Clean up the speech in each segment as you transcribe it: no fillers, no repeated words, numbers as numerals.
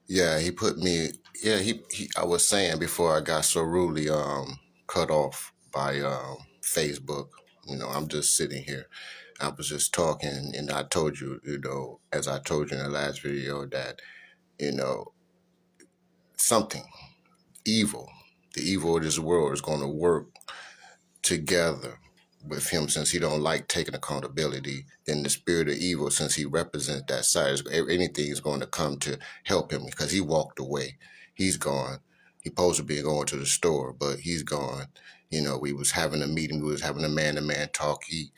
Yeah, he put me. Yeah, he. I was saying before I got so rudely cut off by Facebook. I'm just sitting here. I was just talking, and I told you, as I told you in the last video, that you know something evil, the evil of this world, is going to work together with him, since he don't like taking accountability. Then the spirit of evil, since he represents that side, anything is going to come to help him, because he walked away. He's gone. He supposed to be going to the store, but he's gone. We was having a meeting. We was having a man-to-man talk. He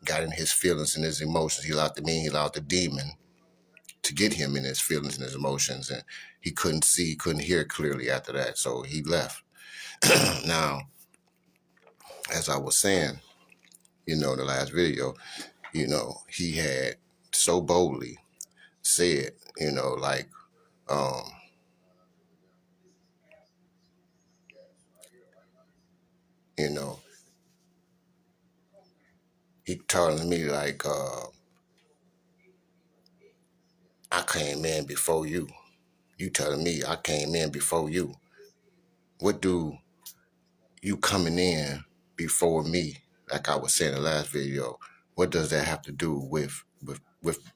got in his feelings and his emotions. He allowed he allowed the demon to get him in his feelings and his emotions, and he couldn't see, couldn't hear clearly after that, so he left. Now, as I was saying, the last video, he had so boldly said, like, um, you know, he telling me like, I came in before you. You telling me I came in before you. What do you coming in before me? Like I was saying in the last video, what does that have to do with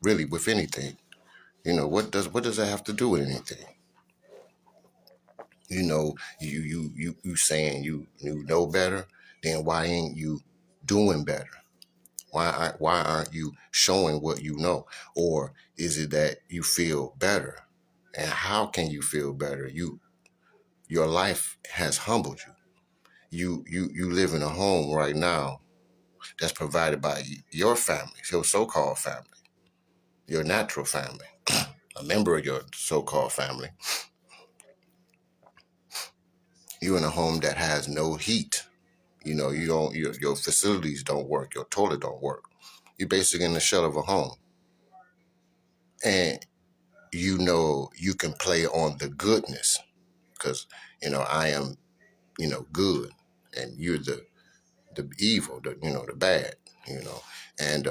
really with anything? What does that have to do with anything? You saying you know better, then why ain't you doing better? Why aren't you showing what you know? Or is it that you feel better? And how can you feel better? Your life has humbled you. You live in a home right now that's provided by your family, your so-called family, your natural family, a member of your so-called family. You're in a home that has no heat. You don't, your facilities don't work, your toilet don't work. You're basically in the shell of a home. And you can play on the goodness, because I am good, and you're the evil, the bad, and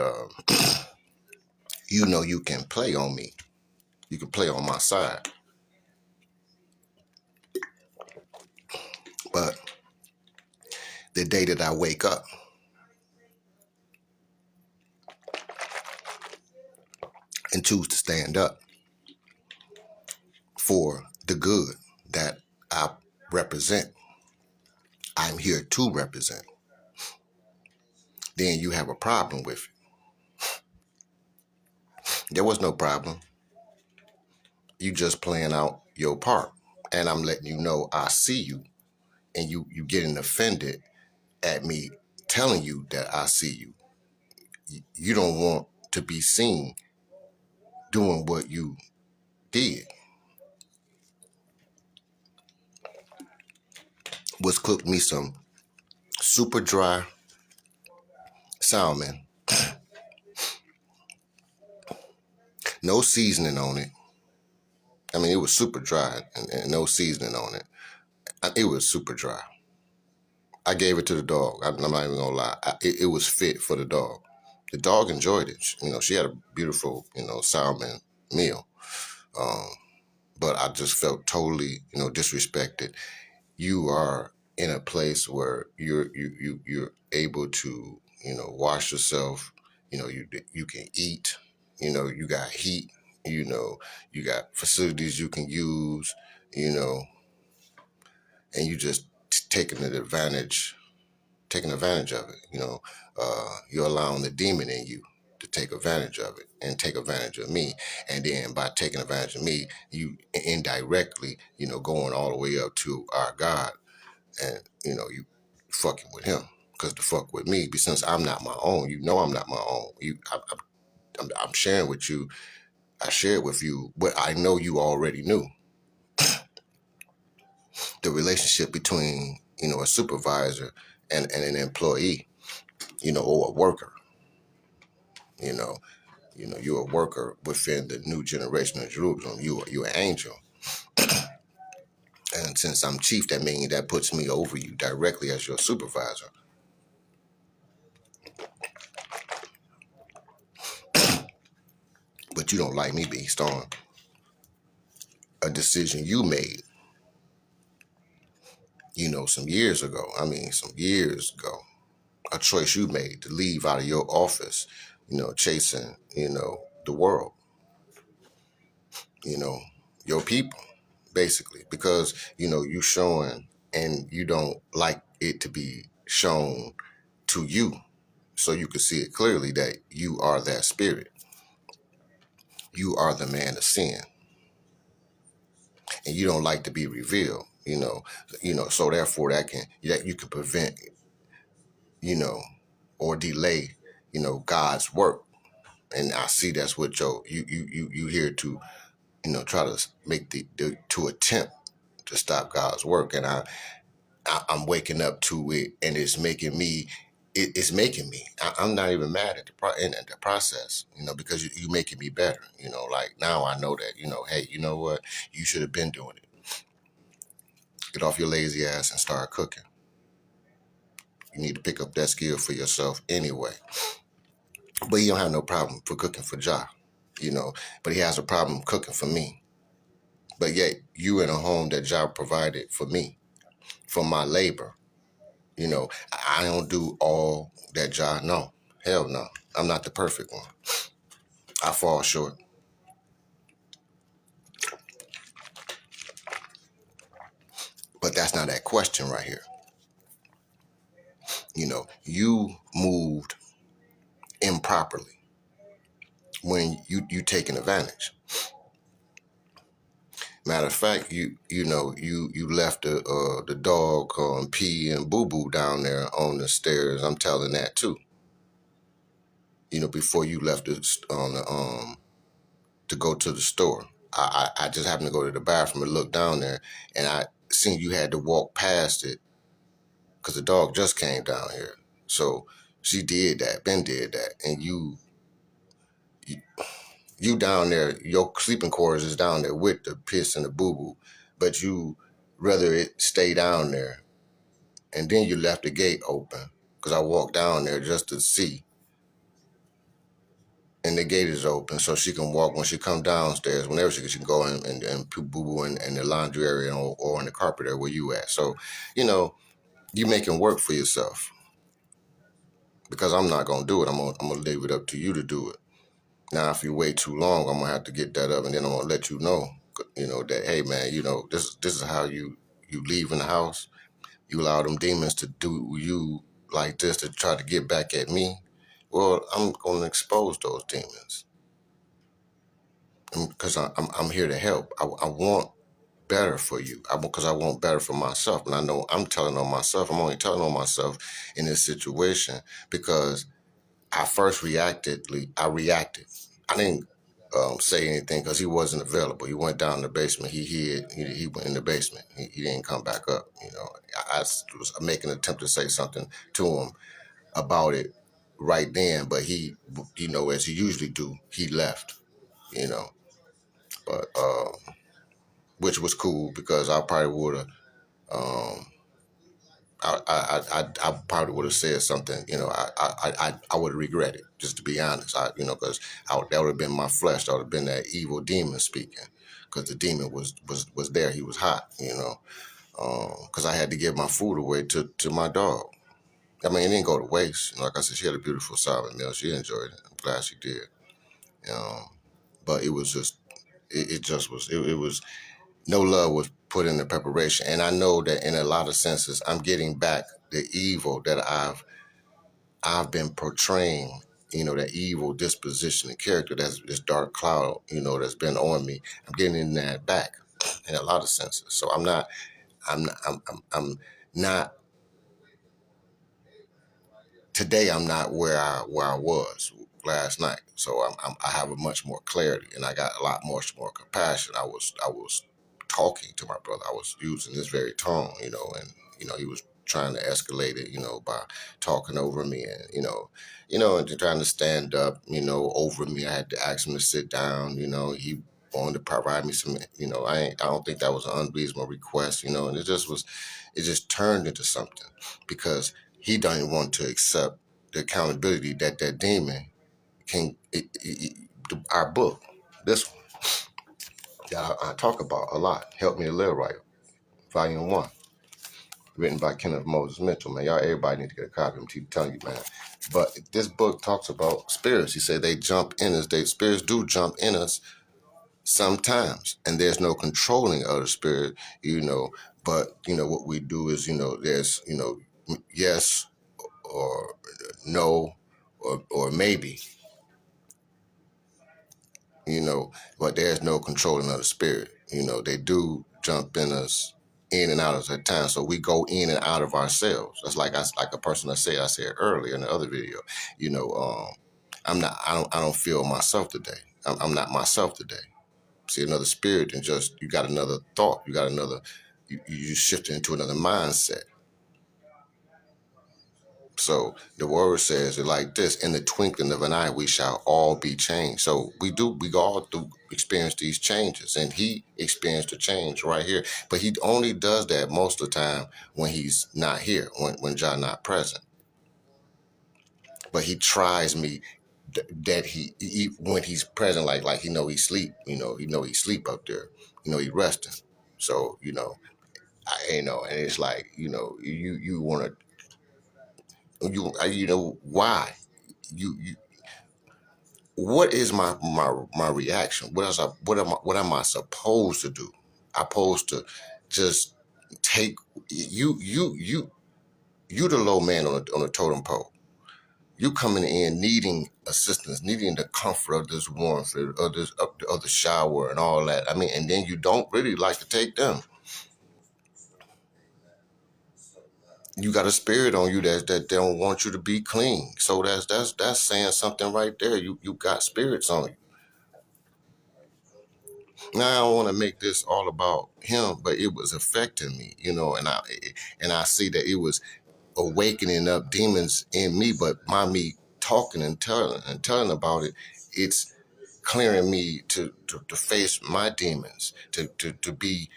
you can play on me, you can play on my side. But the day that I wake up and choose to stand up for the good that I represent, I'm here to represent, then you have a problem with it. There was no problem. You just playing out your part. And I'm letting you know I see you, and you getting offended at me telling you that I see you. You don't want to be seen doing what you did. Was cooked me some super dry salmon, no seasoning on it. I mean, it was super dry and no seasoning on it. It was super dry. I gave it to the dog. I'm not even gonna lie. It was fit for the dog. The dog enjoyed it. She had a beautiful, salmon meal. Um, but I just felt totally, disrespected. You are in a place where you're able to, wash yourself. You can eat. You got heat. You got facilities you can use. You know, and you just taking advantage of it. You're allowing the demon in you to take advantage of it and take advantage of me. And then by taking advantage of me, you indirectly, going all the way up to our God, and, you fucking with him. Because to fuck with me, but since I'm not my own, I'm not my own. I'm sharing with you. I shared with you what I know you already knew. The relationship between, a supervisor and an employee, or a worker. You know, you're a worker within the new generation of Jerusalem. You're an angel. And since I'm chief, that means that puts me over you directly as your supervisor. But you don't like me, B Storm. a decision you made, some years ago. I mean, some years ago, a choice you made to leave out of your office, chasing, the world, you know, your people, basically, because, you showing and you don't like it to be shown to you. So you can see it clearly that you are that spirit. You are the man of sin, and you don't like to be revealed. So therefore that you can prevent, you know, or delay, God's work. And I see that's what you here to, try to make to attempt to stop God's work. And I'm waking up to it, and it's making me. It's making me. I'm not even mad at at the process, because you making me better. Like now I know that, hey, you know what? You should have been doing it. Get off your lazy ass and start cooking. You need to pick up that skill for yourself anyway. But he don't have no problem for cooking for Ja, but he has a problem cooking for me. But yet you in a home that Ja provided for me, for my labor. I don't do all that Ja. No, hell no. I'm not the perfect one. I fall short. But that's not that question right here. You moved improperly when you taking advantage. Matter of fact, you left the dog P and Boo Boo down there on the stairs. I'm telling that too. Before you left on the to go to the store. I just happened to go to the bathroom and look down there, and I seen you had to walk past it because the dog just came down here. So she did that, Ben did that, and you down there, your sleeping quarters is down there with the piss and the boo boo, but you rather it stay down there, and then you left the gate open because I walked down there just to see, and the gate is open so she can walk when she come downstairs. Whenever she can go and put boo boo in the laundry area or in the carpet area where you at. So, you making work for yourself because I'm not gonna do it. I'm gonna leave it up to you to do it. Now, if you wait too long, I'm gonna have to get that up, and then I'm gonna let you know, that hey man, this is how you leave in the house. You allow them demons to do you like this to try to get back at me. Well, I'm gonna expose those demons because I'm here to help. I want better for you. Because I want better for myself, and I know I'm telling on myself. I'm only telling on myself in this situation because I first reacted. I reacted. I didn't say anything because he wasn't available. He went down in the basement. He hid. He went in the basement. He didn't come back up. I was making an attempt to say something to him about it right then, but he, as he usually do, he left. You know, but which was cool because I probably would have. Um, I probably would have said something, I would regret it, just to be honest, because that would have been my flesh, that would have been that evil demon speaking, because the demon was there, he was hot, because I had to give my food away to my dog. I mean, it didn't go to waste. Like I said, she had a beautiful salad meal, she enjoyed it. I'm glad she did. Um, but it was just, it just was, it was no love was put in the preparation. And I know that in a lot of senses, I'm getting back the evil that I've been portraying, that evil disposition and character, that's this dark cloud, that's been on me. I'm getting that back in a lot of senses. So I'm not today. I'm not where I was last night. So I have a much more clarity, and I got a lot more compassion. I was talking to my brother. I was using this very tone, and he was trying to escalate it, by talking over me, and and trying to stand up, over me. I had to ask him to sit down. He wanted to provide me some, I don't think that was an unreasonable request, and it just turned into something because he doesn't want to accept the accountability that demon can, our book, this one, that I talk about a lot. Help Me to Live Right, Volume 1, written by Kenneth Moses Mitchell, man. Y'all, everybody need to get a copy. I'm telling you, man. But this book talks about spirits. He said they jump in us. Spirits do jump in us sometimes, and there's no controlling of the spirit, But what we do is, there's yes or no or maybe, but there's no controlling of the spirit. They do jump in us in and out at times. So we go in and out of ourselves. That's like a person I said earlier in the other video, you know, I don't feel myself today. I'm not myself today. See, another spirit and just, you got another thought. You got you shift into another mindset. So the word says it like this: in the twinkling of an eye, we shall all be changed. So we all do experience these changes, and he experienced a change right here. But he only does that most of the time when he's not here, when John not present. But he tries me that he when he's present, like he sleep, he sleep up there, he resting. So and it's like you want to why you what is my reaction? What am I supposed to do? I'm supposed to just take you the low man on the totem pole. You coming in needing assistance, needing the comfort of this warmth, of the shower and all that. I mean, and then you don't really like to take them. You got a spirit on you that they don't want you to be clean. So that's saying something right there. You got spirits on you. Now I don't want to make this all about him, but it was affecting me, and I see that it was awakening up demons in me. But by me talking and telling about it, it's clearing me to face my demons, to be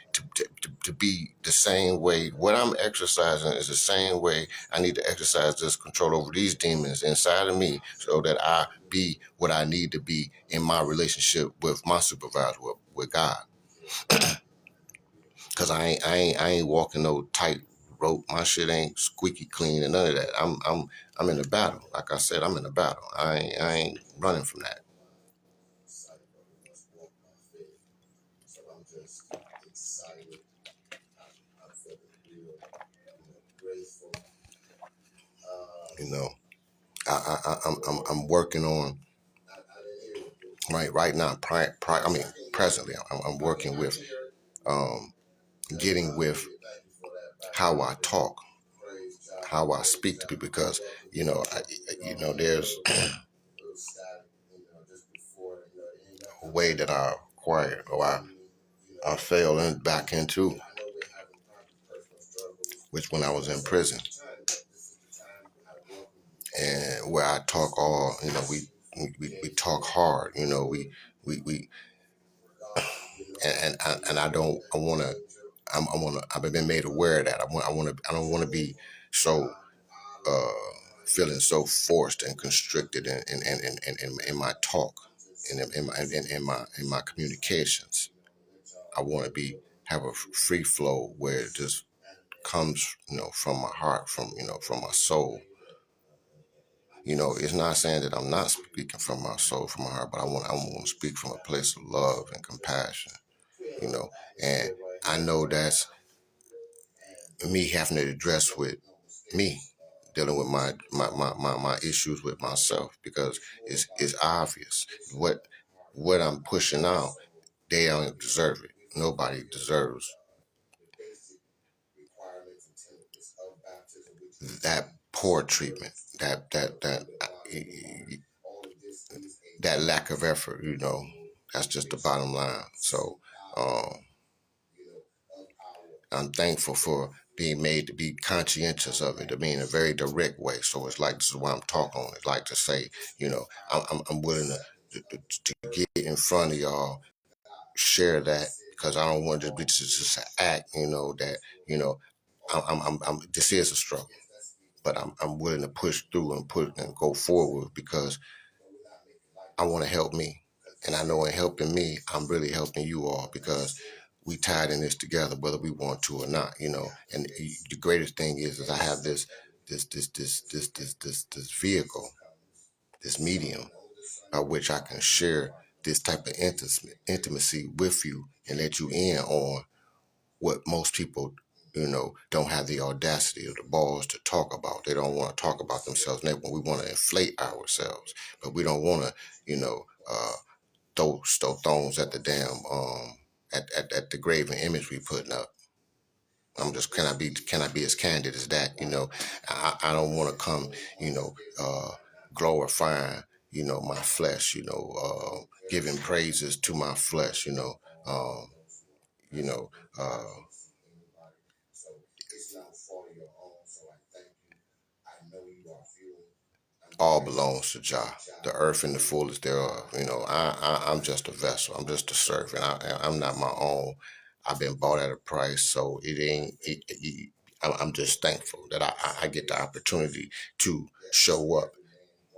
the same way. What I'm exercising is the same way I need to exercise this control over these demons inside of me, so that I be what I need to be in my relationship with my supervisor, with God. Cause I ain't walking no tight rope. My shit ain't squeaky clean and none of that. I'm in the battle. Like I said, I'm in the battle. I ain't running from that. You know, I'm working on right now. Presently, I'm working with getting with how I talk, how I speak to people, because there's a way that I acquired, or I fell back into, which when I was in prison, and where I talk we talk hard, we and I don't I want to I've been made aware of that. I don't want to be so uh feeling so forced and constricted in my talk, and in my communications. I want to have a free flow where it just comes, from my heart, from my soul. It's not saying that I'm not speaking from my soul, from my heart, but I want to speak from a place of love and compassion, and I know that's me having to address with me, dealing with my issues with myself, because it's obvious what I'm pushing out. They don't deserve it. Nobody deserves that poor treatment, that lack of effort. That's just the bottom line. So I'm thankful for being made to be conscientious of it, to be in a very direct way. So it's like, this is why I'm talking on it. Like to say, I'm willing to get in front of y'all, share that, because I don't want this to just an act, that, this is a struggle, but I'm willing to push through and go forward, because I want to help me. And I know in helping me, I'm really helping you all because we tied in this together, whether we want to or not, you know. And the greatest thing is I have this vehicle, this medium by which I can share this type of intimacy with you and let you in on what most people, you know, don't have the audacity or the balls to talk about. They don't want to talk about themselves. We want to inflate ourselves, but we don't want to, you know, throw stones at the damn at the graven image we putting up. I'm just can I be as candid as that? You know, I don't want to come, you know, glorifying, you know, my flesh, you know, giving praises to my flesh, um, you know, uh, all belongs to Jah, the earth and the fullness thereof. You know, I'm just a vessel. I'm just a servant. I'm not my own. I've been bought at a price, so it ain't. I'm just thankful that I get the opportunity to show up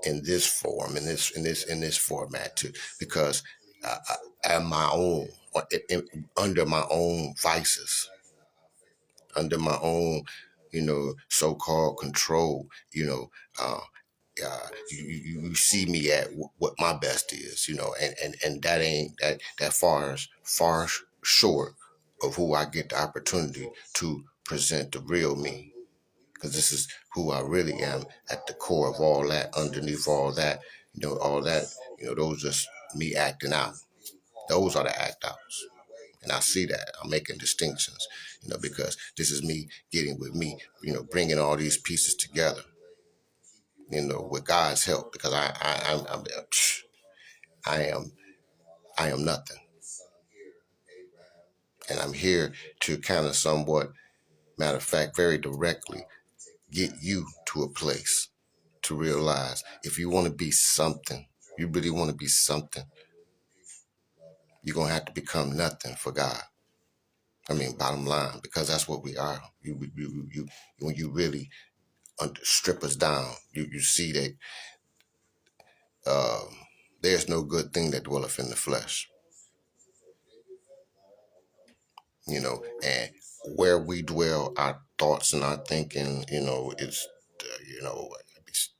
in this form, in this format, too, because I am my own, under my own vices, under my own, you know, so-called control, you know. You see me at what my best is, you know, and that ain't that far short of who I get the opportunity to present the real me, because this is who I really am at the core of all that. Underneath all that, you know, all that, you know, those just me acting out. Those are the act outs. And I see that I'm making distinctions, you know, because this is me getting with me, you know, bringing all these pieces together, you know, with God's help, because I am I am nothing, and I'm here to kind of somewhat, matter of fact, very directly get you to a place to realize if you want to be something, you really want to be something, you're gonna have to become nothing for God. I mean, bottom line, because that's what we are. You when you really strip us down, you see that um, there's no good thing that dwelleth in the flesh, you know, and where we dwell, our thoughts and our thinking, you know, is, you know, it's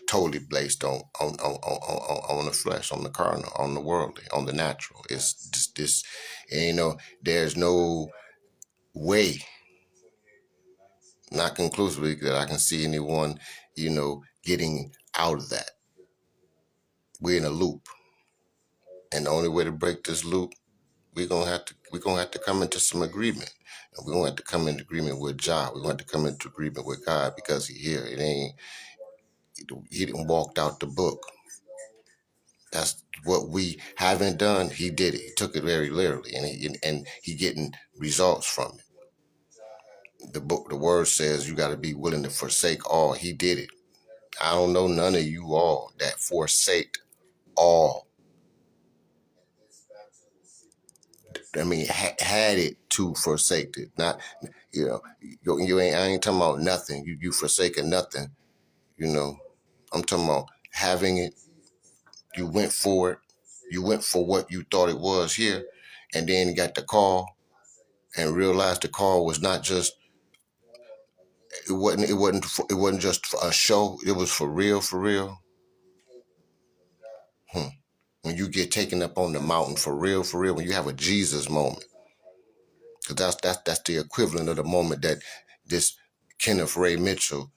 totally based on the flesh, on the carnal, on the worldly, on the natural. It's just this, and, you know, there's no way, not conclusively, that I can see anyone, you know, getting out of that. We're in a loop, and the only way to break this loop, we're gonna have to come into some agreement. And we're gonna have to come into agreement with Jah. We're gonna have to come into agreement with God, because He here. It ain't He didn't walked out the book. That's what we haven't done. He did it. He took it very literally, and he getting results from it. The word says you got to be willing to forsake all. He did it. I don't know none of you all that forsake all. I mean, had it to forsake it. Not, you know, you ain't. I ain't talking about nothing. You forsaken nothing. You know, I'm talking about having it. You went for it. You went for what you thought it was here, and then you got the call and realized the call was not just. It wasn't just a show. It was for real. For real. When you get taken up on the mountain for real. For real. When you have a Jesus moment. Because that's the equivalent of the moment that this Kenneth Ray Mitchell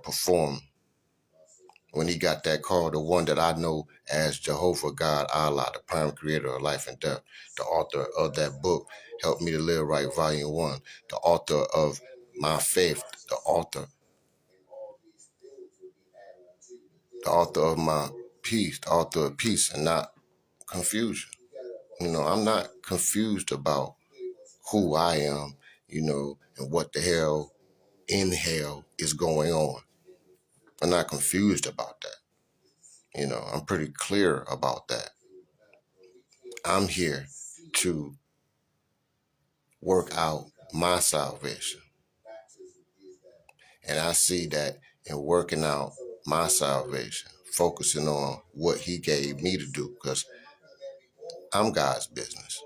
performed when he got that call, the one that I know as Jehovah God Allah, the prime creator of life and death, the author of that book, Help Me to Live Right, Volume 1, the author of My Faith, the author of my peace, the author of peace and not confusion. You know, I'm not confused about who I am, you know, and what the hell in hell is going on. I'm not confused about that. You know, I'm pretty clear about that. I'm here to work out my salvation. And I see that in working out my salvation, focusing on what He gave me to do, because I'm God's business.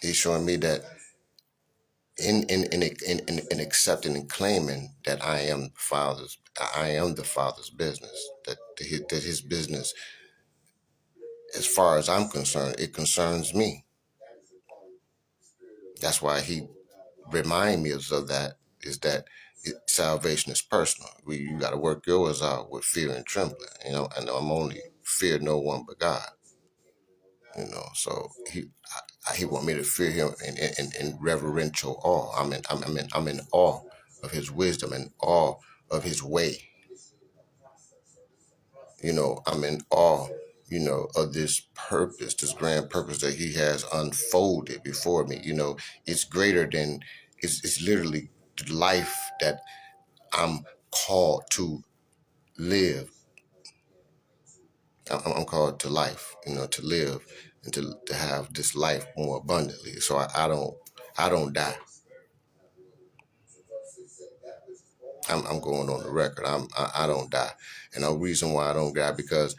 He's showing me that in accepting and claiming that I am the Father's business. That his business, as far as I'm concerned, it concerns me. That's why he remind me of that. Is that salvation is personal. You got to work yours out with fear and trembling. And I'm only fear no one but God. So he want me to fear him in reverential awe. I'm in awe of his wisdom and awe of his way. I'm in awe, of this purpose, this grand purpose that he has unfolded before me. It's greater than, it's literally the life that I'm called to live. I'm called to life, to live and to have this life more abundantly. So I don't die. I'm going on the record. I don't die. And the reason why I don't die, because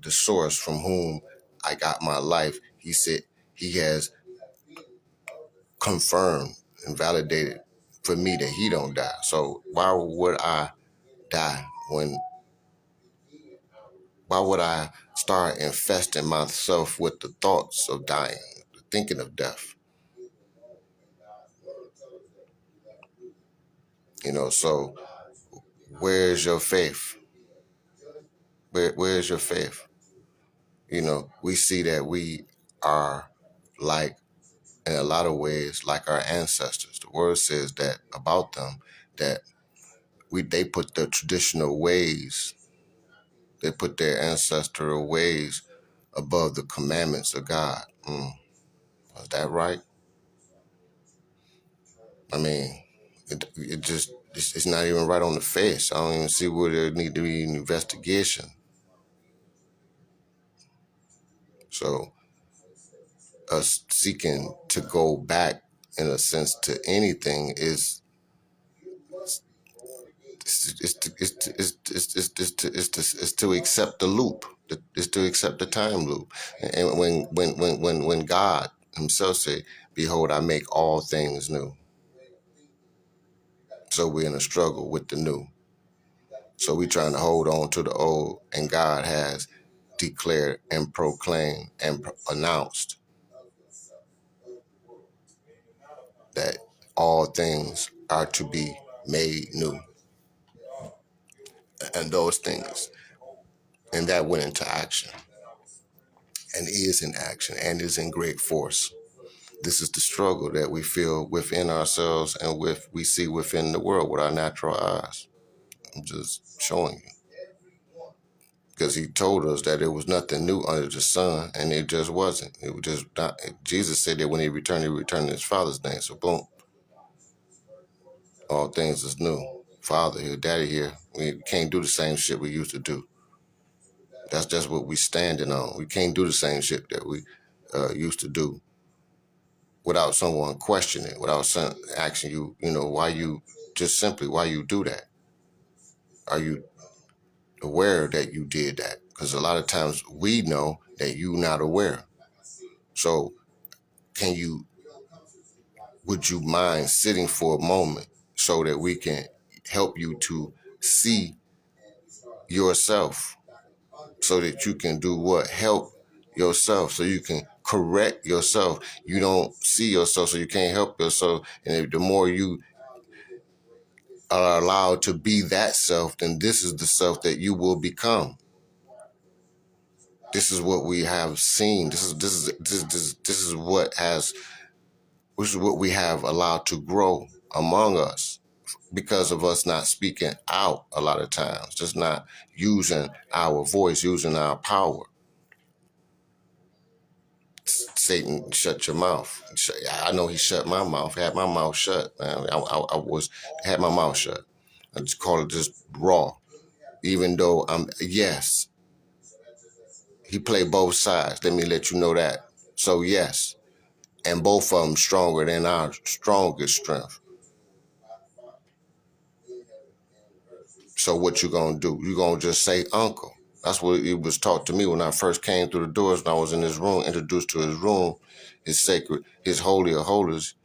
the source from whom I got my life, he said he has confirmed and validated for me that he don't die. So why would I die why would I start infesting myself with the thoughts of dying, thinking of death? So where's your faith? Where's your faith? We see that we are like, in a lot of ways, like our ancestors. The word says that about them, that they put the traditional ways, they put their ancestral ways above the commandments of God. Is that right? I mean, it's not even right on the face. I don't even see where there need to be an investigation. So us seeking to go back, in a sense, to anything is it's to accept the loop. It's to accept the time loop. And when God himself said, "Behold, I make all things new." So we're in a struggle with the new. So we're trying to hold on to the old, and God has declared and proclaimed and announced that all things are to be made new. And those things, and that went into action, and is in action, and is in great force. This is the struggle that we feel within ourselves and we see within the world with our natural eyes. I'm just showing you. Because he told us that there was nothing new under the sun, and it just wasn't. It was just not. Jesus said that when he returned in his Father's name. So boom, all things is new. Father here, Daddy here. We can't do the same shit we used to do. That's just what we standing on. We can't do the same shit that we used to do without someone questioning, without asking you, why you do that? Are you aware that you did that? Because a lot of times we know that you're not aware. So would you mind sitting for a moment so that we can help you to see yourself, so that you can do what? Help yourself, so you can correct yourself. You don't see yourself, so you can't help yourself. And the more you are allowed to be that self, then this is the self that you will become. This is what we have seen. This is what we have allowed to grow among us, because of us not speaking out a lot of times, just not using our voice, using our power. Satan, shut your mouth. I know he shut my mouth, had my mouth shut, man. Had my mouth shut. I just call it just raw. Even though yes, he played both sides. Let me let you know that. So yes, and both of them stronger than our strongest strength. So what you gonna do? You gonna just say uncle? That's what it was taught to me when I first came through the doors and I was in his room, introduced to his room, his sacred, his holy of holies,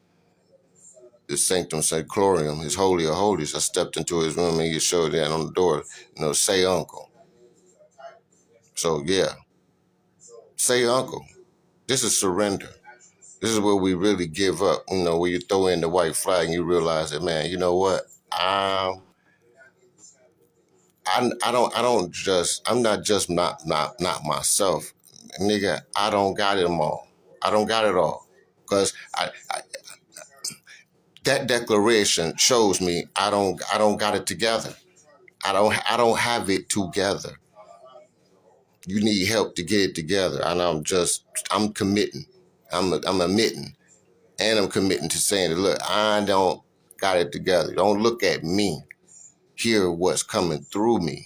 his sanctum sanctorium, his holy of holies. I stepped into his room and he showed that on the door, say uncle. So yeah, say uncle. This is surrender. This is where we really give up. Where you throw in the white flag and you realize that, man, you know what? I'm not just not myself, nigga. I don't got it all. I don't got it all, because that declaration shows me I don't got it together. I don't have it together. You need help to get it together, and I'm committing. I'm admitting, and I'm committing to saying that, look, I don't got it together. Don't look at me. Hear what's coming through me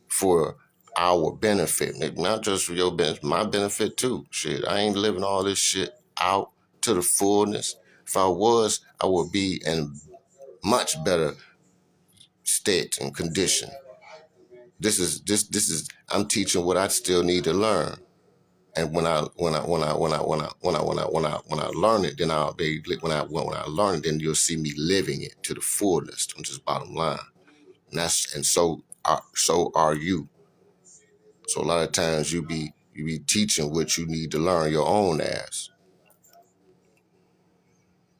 for our benefit, not just for your benefit, my benefit too. Shit, I ain't living all this shit out to the fullness. If I was, I would be in much better state and condition. This is I'm teaching what I still need to learn. And when I learn it, then I'll be when I learn it, then you'll see me living it to the fullest, which is bottom line. So are you. So a lot of times you be teaching what you need to learn your own ass.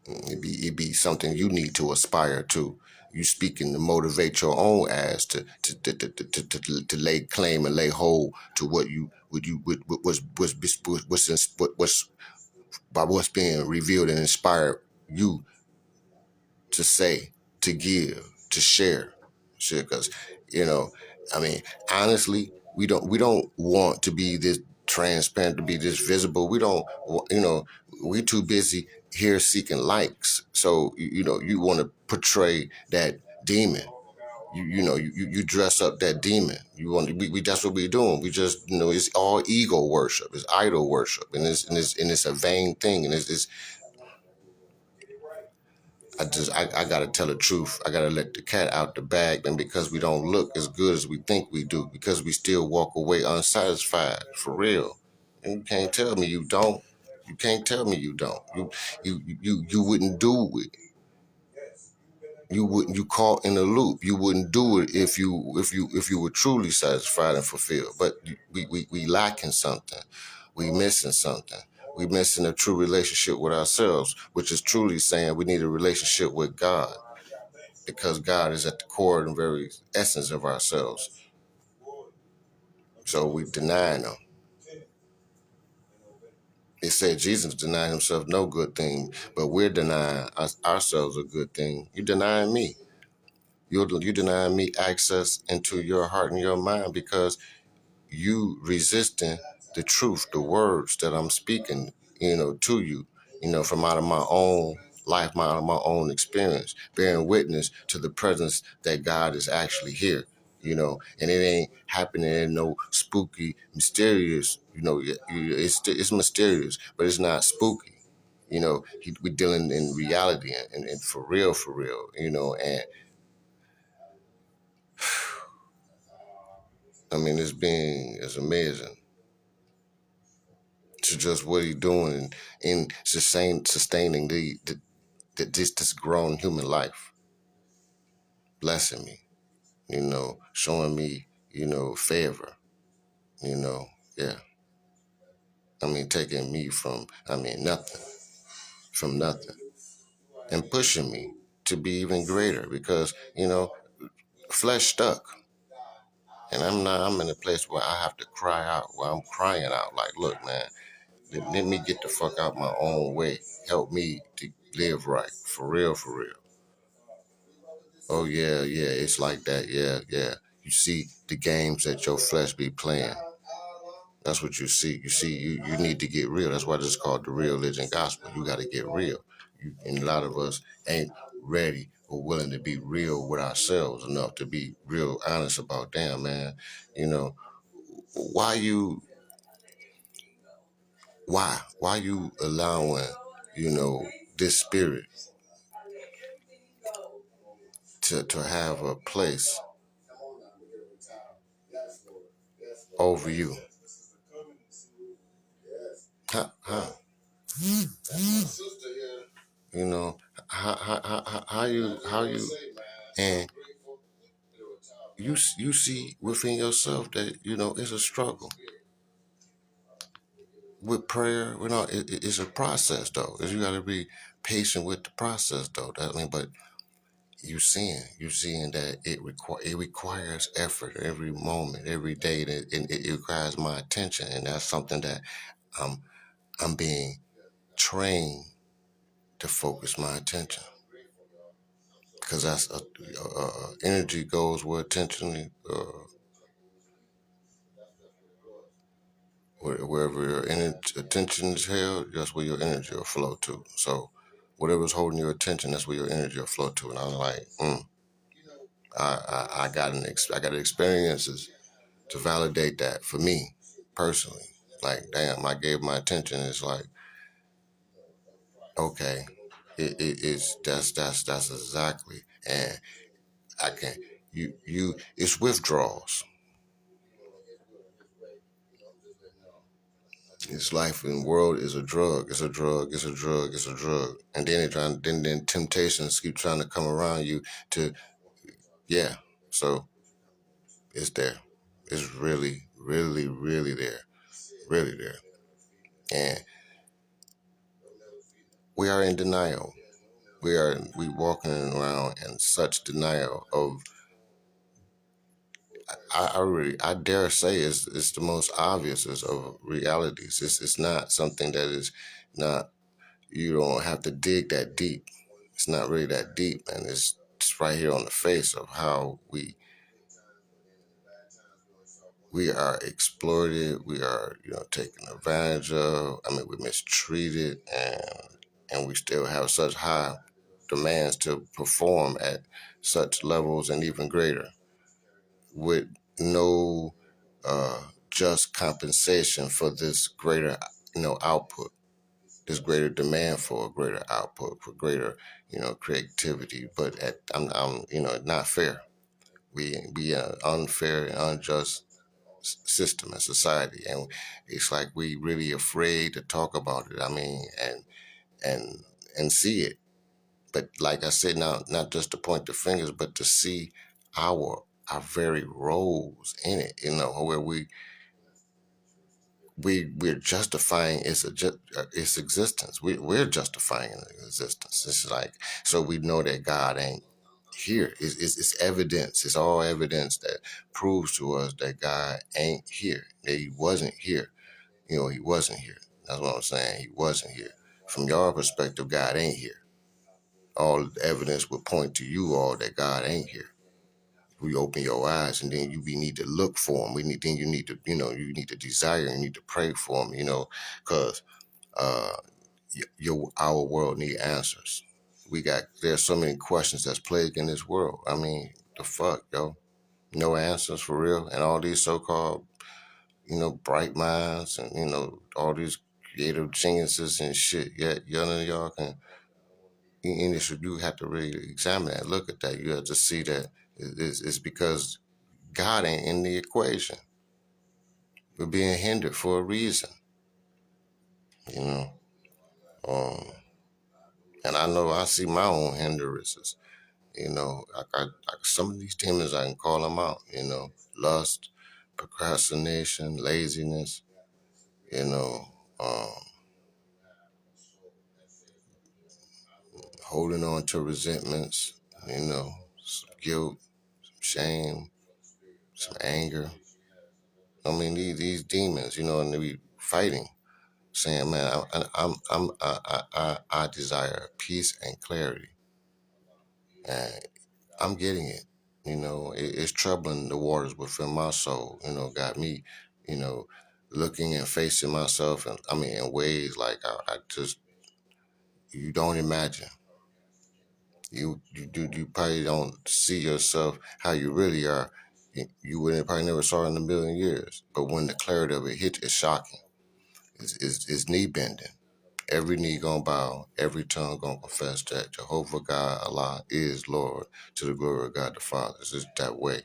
It be something you need to aspire to. You speaking to motivate your own ass to lay claim and lay hold to what's by what's being revealed and inspired you to say, to give, to share. Shit, because, I mean, honestly, we don't want to be this transparent, to be this visible. We don't, we too busy here seeking likes. So, you want to portray that demon. You dress up that demon. You want we that's what we're doing. We just, it's all ego worship. It's idol worship, and it's a vain thing, and it's I gotta tell the truth. I gotta let the cat out the bag, and because we don't look as good as we think we do, because we still walk away unsatisfied, for real. And you can't tell me you don't. You can't tell me you don't. You wouldn't do it. You wouldn't. You caught in a loop. You wouldn't do it if you were truly satisfied and fulfilled. But we lacking something. We missing something. We missing a true relationship with ourselves, which is truly saying we need a relationship with God, because God is at the core and very essence of ourselves. So we denying him. It said Jesus denied himself no good thing, but we're denying ourselves a good thing. You denying me. You denying me access into your heart and your mind, because you resisting the truth, the words that I'm speaking, to you, from out of my own life, out of my own experience, bearing witness to the presence that God is actually here, and it ain't happening in no spooky, mysterious, it's mysterious, but it's not spooky. We're dealing in reality and for real, and I mean, it's amazing to just what he's doing in sustaining this grown human life, blessing me, showing me, favor, you know, yeah. I mean, taking me from, nothing, from nothing, and pushing me to be even greater, because, flesh stuck. And I'm in a place where I have to cry out, where I'm crying out like, look, man, let me get the fuck out my own way. Help me to live right. For real, for real. Oh, yeah, yeah, it's like that. Yeah, yeah. You see the games that your flesh be playing. That's what you see. You need to get real. That's why this is called the Real Religion Gospel. You got to get real. And a lot of us ain't ready or willing to be real with ourselves enough to be real honest about, damn, man, you know, why you, why you allowing, this spirit to have a place over you. How you know how you and you see within yourself that it's a struggle with prayer. It's a process though. You got to be patient with the process though. But you seeing that it requires effort every moment, every day. That it requires my attention, and that's something that I'm I'm being trained to focus my attention, because that's energy goes where attention, wherever your attention is held, that's where your energy will flow to. So whatever's holding your attention, that's where your energy will flow to. And I'm like, I got experiences to validate that for me personally. Like, damn, I gave my attention. It's like, okay, it's that's exactly. And I can it's withdrawals. This life and world is a drug. It's a drug. It's a drug. It's a drug. And then then temptations keep trying to come around you to, yeah. So it's there. It's really, really, really there. Really there. And we are in denial. We walking around in such denial of, I dare say it's the most obvious of realities. It's not something that is not, you don't have to dig that deep. It's not really that deep, and it's right here on the face of how we are exploited. We are taken advantage of. I mean, we're mistreated, and we still have such high demands to perform at such levels and even greater, with no just compensation for this greater output, this greater demand for greater output, for greater creativity. But I'm not fair. We in an unfair and unjust system and society, and it's like we really afraid to talk about it. I mean, and and see it. But like I said, now not just to point the fingers, but to see our very roles in it. Where we're justifying its existence. We're justifying its existence. It's like, so we know that God ain't here. It's evidence. It's all evidence that proves to us that God ain't here. That He wasn't here. He wasn't here. That's what I'm saying. He wasn't here. From your perspective, God ain't here. All the evidence would point to you all that God ain't here. We open your eyes, and then we need to look for Him. You need to, you need to desire, you need to pray for Him, because uh, our world need answers. There's so many questions that's plaguing this world. I mean, the fuck, yo, no answers for real, and all these so-called, bright minds, and all these creative geniuses and shit. Yet young of y'all can, and you have to really examine that, look at that. You have to see that it's because God ain't in the equation. We're being hindered for a reason, you know. Um, and I know I see my own hindrances. Some of these demons, I can call them out. Lust, procrastination, laziness. You know, um, holding on to resentments. Some guilt, some shame, some anger. I mean, these demons. And they be fighting, saying, "Man, I desire peace and clarity, and I'm getting it." It's troubling the waters within my soul. Got me, you know, looking and facing myself, and I mean, in ways like I just, you don't imagine. You probably don't see yourself how you really are. You would probably never saw it in a million years. But when the clarity of it hits, it's shocking. It's knee bending. Every knee gonna bow, every tongue gonna confess that Jehovah God Allah is Lord, to the glory of God the Father. It's just that way.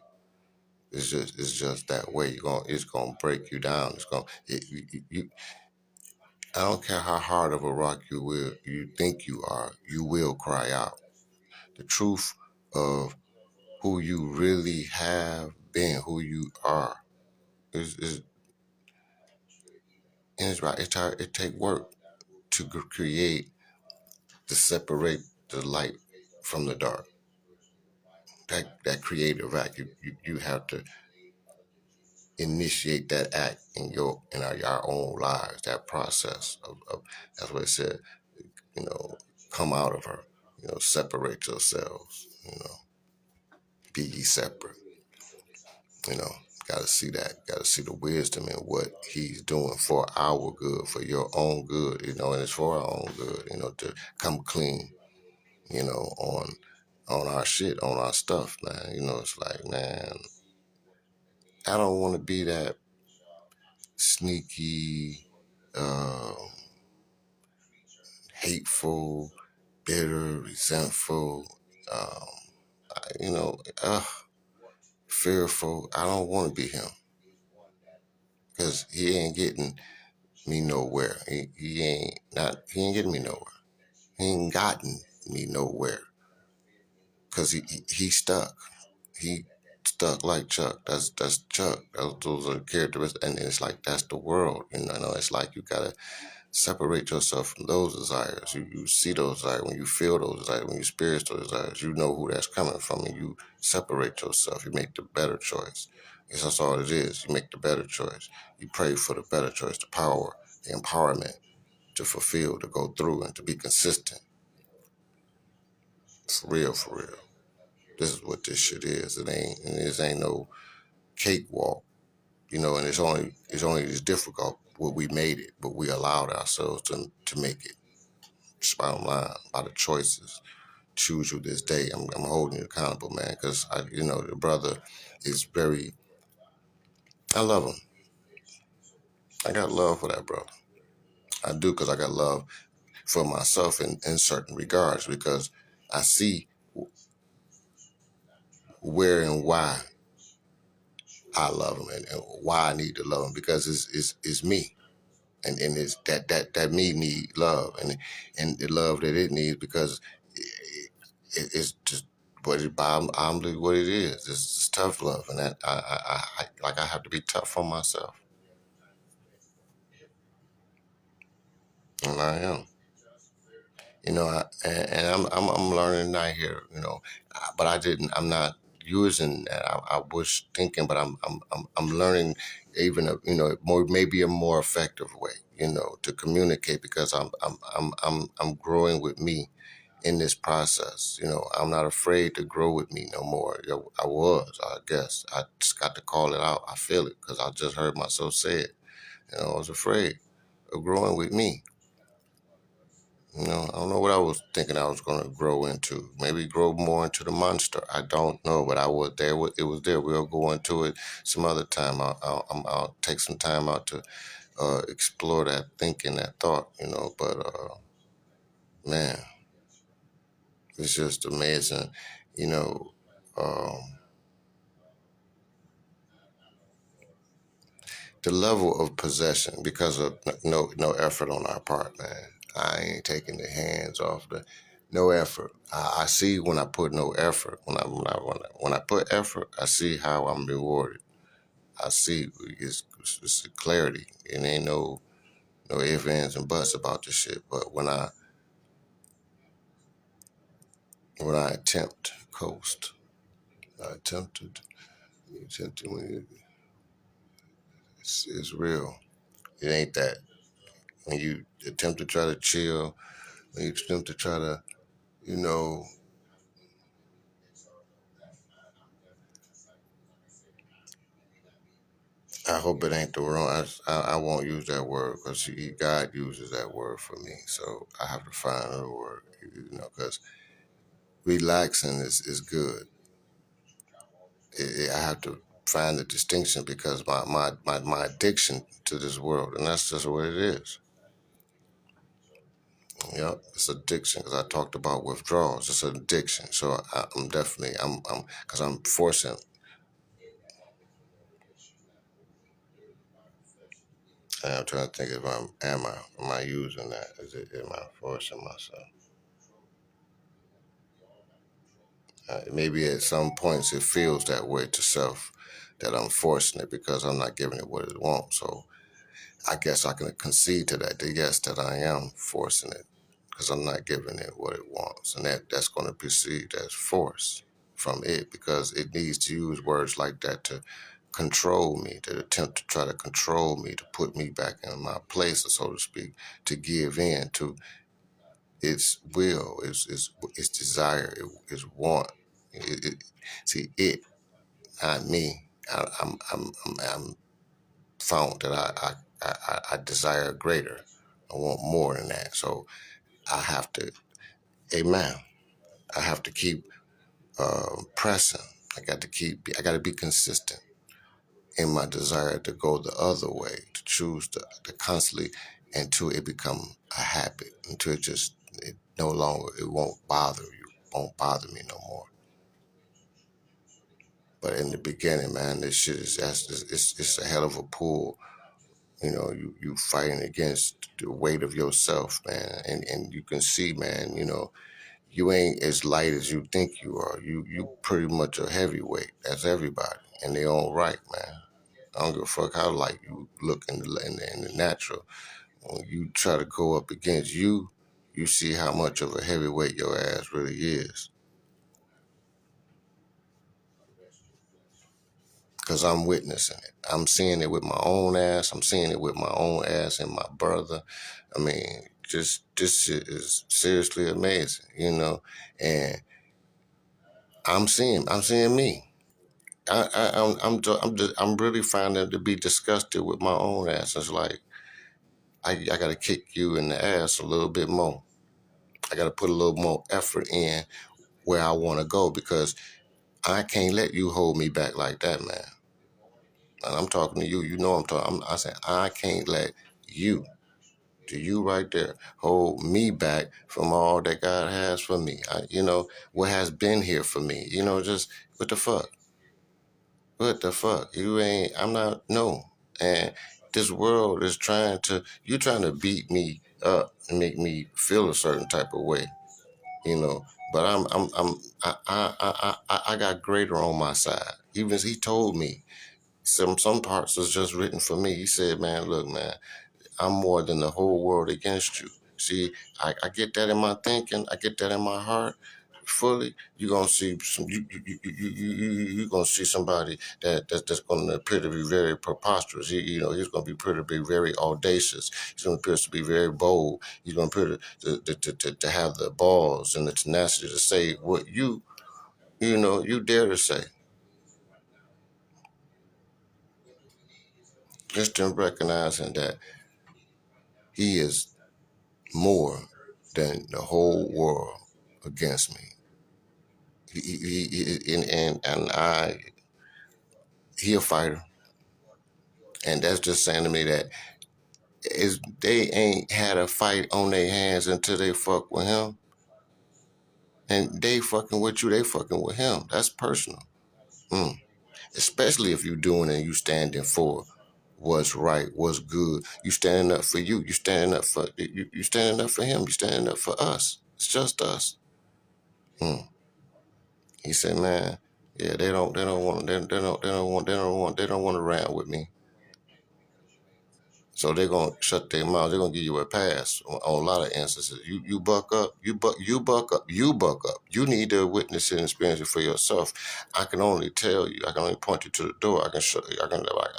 It's just that way. It's gonna break you down. It's gonna you. I don't care how hard of a rock you think you are. You will cry out. The truth of who you really have been, who you are, is and it's right. It take work to create to separate the light from the dark. That creative act, you have to initiate that act in our own lives. That process of that's what it said. You know, come out of her. Separate yourselves. Be ye separate. You know, got to see that. Got to see the wisdom in what he's doing for our good, for your own good. And it's for our own good. To come clean. On our shit, on our stuff, man. It's like, man, I don't want to be that sneaky, hateful, bitter, resentful, um, you know, uh, fearful. I don't want to be him because he ain't getting me nowhere. He ain't getting me nowhere. He ain't gotten me nowhere because he stuck. He stuck like Chuck. That's Chuck. Those are the characteristics, and it's like that's the world. It's like you gotta separate yourself from those desires. You see those desires when you feel those desires, when you experience those desires. You know who that's coming from, and you separate yourself. You make the better choice. Because that's all it is. You make the better choice. You pray for the better choice, the power, the empowerment to fulfill, to go through, and to be consistent. For real, for real. This is what this shit is. This ain't no cakewalk, and it's difficult what we made it, but we allowed ourselves to make it. Just bottom line, by the choices. Choose you this day. I'm holding you accountable, man, because the brother is very. I love him. I got love for that brother. I do because I got love for myself in certain regards because I see where and why I love him and why I need to love him because it's me. And it's that me need love and the love that it needs because it's just I'm what it is. It's tough love, and that I have to be tough on myself, and I am. And I'm learning that here. But I didn't. I'm not using that. I was thinking, but I'm learning even more maybe a more effective way. To communicate because I'm growing with me in this process. I'm not afraid to grow with me no more. I was, I guess. I just got to call it out. I feel it because I just heard myself say it. I was afraid of growing with me. I don't know what I was thinking I was going to grow into. Maybe grow more into the monster. I don't know, but I was there. It was there. We'll go into it some other time. I'll take some time out to explore that thinking, that thought, But man, it's just amazing, you know. Um, the level of possession because of no effort on our part, man. I ain't taking the hands off the no effort. I see when I put no effort. When I put effort, I see how I'm rewarded. I see it's clarity. It ain't no ifs, ands, and buts about this shit. But when I attempt to coast, I attempted when it's real. It ain't that. When you attempt to try to chill, when you attempt to try to, you know, I hope it ain't the wrong. I won't use that word because God uses that word for me. So I have to find another word, because relaxing is good. I have to find the distinction because my addiction to this world, and that's just what it is. Yep, it's addiction because I talked about withdrawals. It's an addiction. So I'm definitely because I'm forcing. I'm trying to think if am I using that? Am I forcing myself? Maybe at some points it feels that way to self, that I'm forcing it because I'm not giving it what it wants. So I guess I can concede to that. Yes, that I am forcing it because I'm not giving it what it wants, and that's going to be perceived as force from it because it needs to use words like that to control me, to attempt to try to control me, to put me back in my place, so to speak, to give in to its will, its desire, its want. See it, not me. I'm found that I desire greater. I want more than that. So I have to, amen. I have to keep pressing. I got to be consistent in my desire to go the other way, to choose to constantly until it become a habit, until it no longer, it won't bother you, won't bother me no more. But in the beginning, man, this shit it's a hell of a pull. You know, you fighting against the weight of yourself, man, and you can see, man, you ain't as light as you think you are. You pretty much a heavyweight. That's everybody, and they all right, man. I don't give a fuck how light you look in the natural. When you try to go up against you see how much of a heavyweight your ass really is. Because I'm witnessing it. I'm seeing it with my own ass. I'm seeing it with my own ass and my brother. I mean, just this shit is seriously amazing, And I'm seeing me. I'm really finding to be disgusted with my own ass. It's like I got to kick you in the ass a little bit more. I got to put a little more effort in where I want to go because I can't let you hold me back like that, man. And I'm talking to you. You know I'm talking. I said I can't let you, to you right there, hold me back from all that God has for me. What has been here for me. Just what the fuck? What the fuck? You ain't. I'm not. No. And this world is you trying to beat me up and make me feel a certain type of way. You know. But I got greater on my side. Even as he told me, some parts is just written for me. He said, "Man, look, man, I'm more than the whole world against you." See, I get that in my thinking. I get that in my heart fully. You're gonna see you gonna see somebody that's gonna appear to be very preposterous. He's gonna appear to be very audacious. He's gonna appear to be very bold. He's gonna appear to have the balls and the tenacity to say what you dare to say. Just in recognizing that he is more than the whole world against me. He a fighter, and that's just saying to me that is they ain't had a fight on their hands until they fuck with him, and they fucking with you, they fucking with him. That's personal, especially if you doing and you standing for what's right, what's good. You standing up for you. You standing up for you standing up for him. You standing up for us. It's just us. He said, man, yeah, they don't want, they don't want to round with me. So they're gonna shut their mouth. They're gonna give you a pass on a lot of instances. You buck up, you buck up, you buck up. You need to witness it and experience it for yourself. I can only tell you. I can only point you to the door. I can show.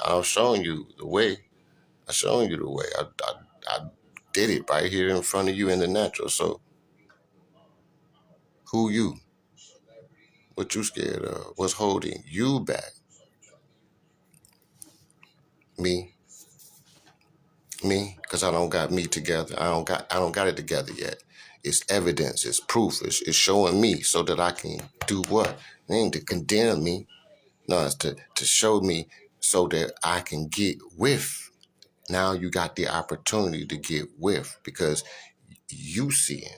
I'm showing you the way. I'm showing you the way. I did it right here in front of you in the natural. So who you? What you scared of? What's holding you back? Me. Me, because I don't got me together. I don't got it together yet. It's evidence, it's proof, it's showing me so that I can do what? It ain't to condemn me. No, it's to show me so that I can get with. Now you got the opportunity to get with because you seeing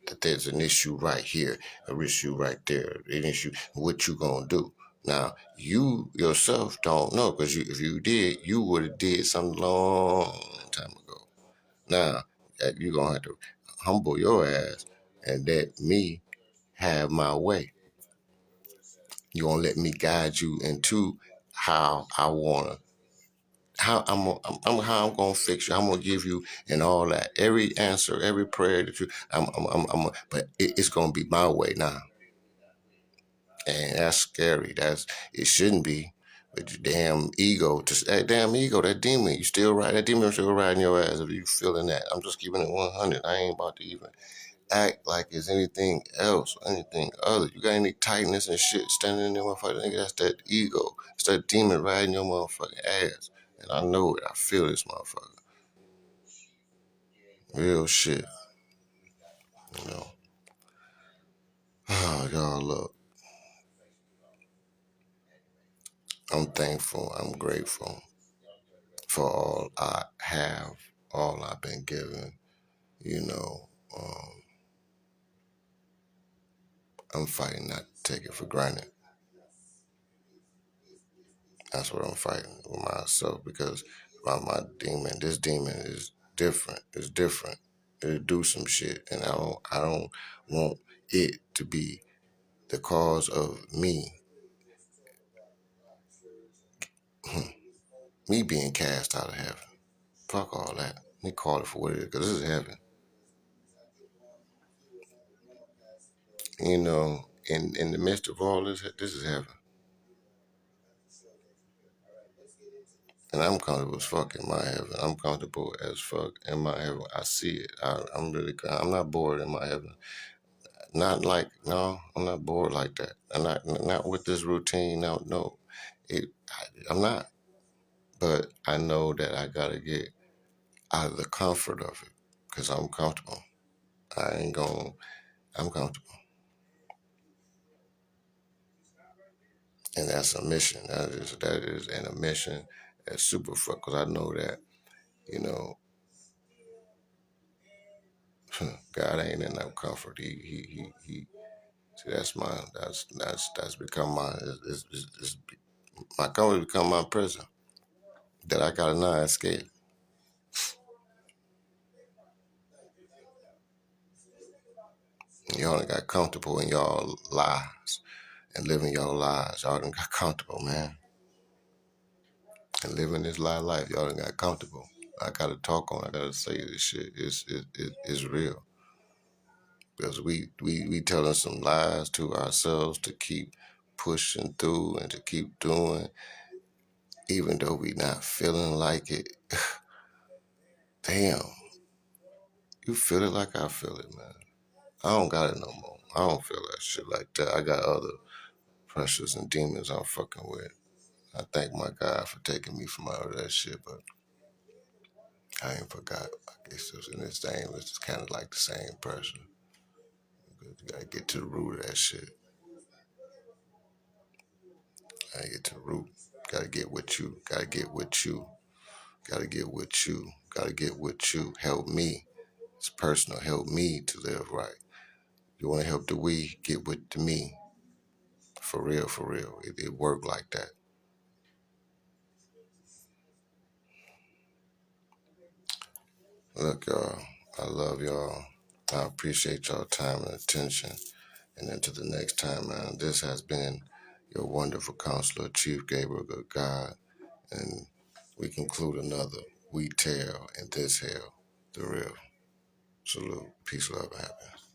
that there's an issue right here, an issue right there, an issue. What you gonna do? Now, you yourself don't know, because if you did, you would have did something long time ago. Now, you're going to have to humble your ass and let me have my way. You're going to let me guide you into how I want to, how I'm gonna fix you. I'm gonna give you and all that. Every answer, every prayer that you, but it's gonna be my way now, and that's scary. It shouldn't be. But your damn ego, that damn ego, that demon, you still ride. That demon still riding your ass if you feeling that. I'm just keeping it 100. I ain't about to even act like it's anything else, anything other. You got any tightness and shit standing in there, motherfucker? Nigga, that's that ego. It's that demon riding your motherfucking ass. And I know it. I feel this motherfucker. Real shit. You know. Oh, y'all, look. I'm thankful. I'm grateful for all I have, all I've been given. You know, I'm fighting not to take it for granted. That's what I'm fighting with myself, because my demon, this demon is different. It's different. It'll do some shit, and I don't want it to be the cause of me being cast out of heaven. Fuck all that. Let me call it for what it is, because this is heaven. You know, in the midst of all this is heaven. And I'm comfortable as fuck in my heaven. I'm comfortable as fuck in my heaven. I see it. I'm not bored in my heaven. Not like, no, I'm not bored like that. I'm not with this routine. No. I'm not. But I know that I gotta get out of the comfort of it, because I'm comfortable. I'm comfortable. And that's a mission. That is a mission that's super fuck, because I know that, you know, God ain't in no comfort. He see, that's become my comfort become my prison that I gotta not escape. Y'all done got comfortable in y'all lives and living your lives. Y'all done got comfortable, man. And living this life, y'all done got comfortable. I gotta talk on it. I gotta say this shit. It's real. Because we telling some lies to ourselves to keep pushing through and to keep doing, even though we not feeling like it. Damn, you feel it like I feel it, man. I don't got it no more. I don't feel that shit like that. I got other pressures and demons I'm fucking with. I thank my God for taking me from out of that shit, but I ain't forgot. I guess it's in this thing, it's kind of like the same pressure. You gotta get to the root of that shit. Gotta get to the root. Gotta get with you. Gotta get with you. Gotta get with you. Gotta get with you. Help me. It's personal. Help me to live right. You want to help the we, get with the me. For real, for real. It work like that. Look, y'all, I love y'all. I appreciate y'all time and attention. And until the next time, man, this has been your wonderful counselor, Chief Gabriel Good God. And we conclude another We Tell in This Hell, the real. Salute. Peace, love, and happiness.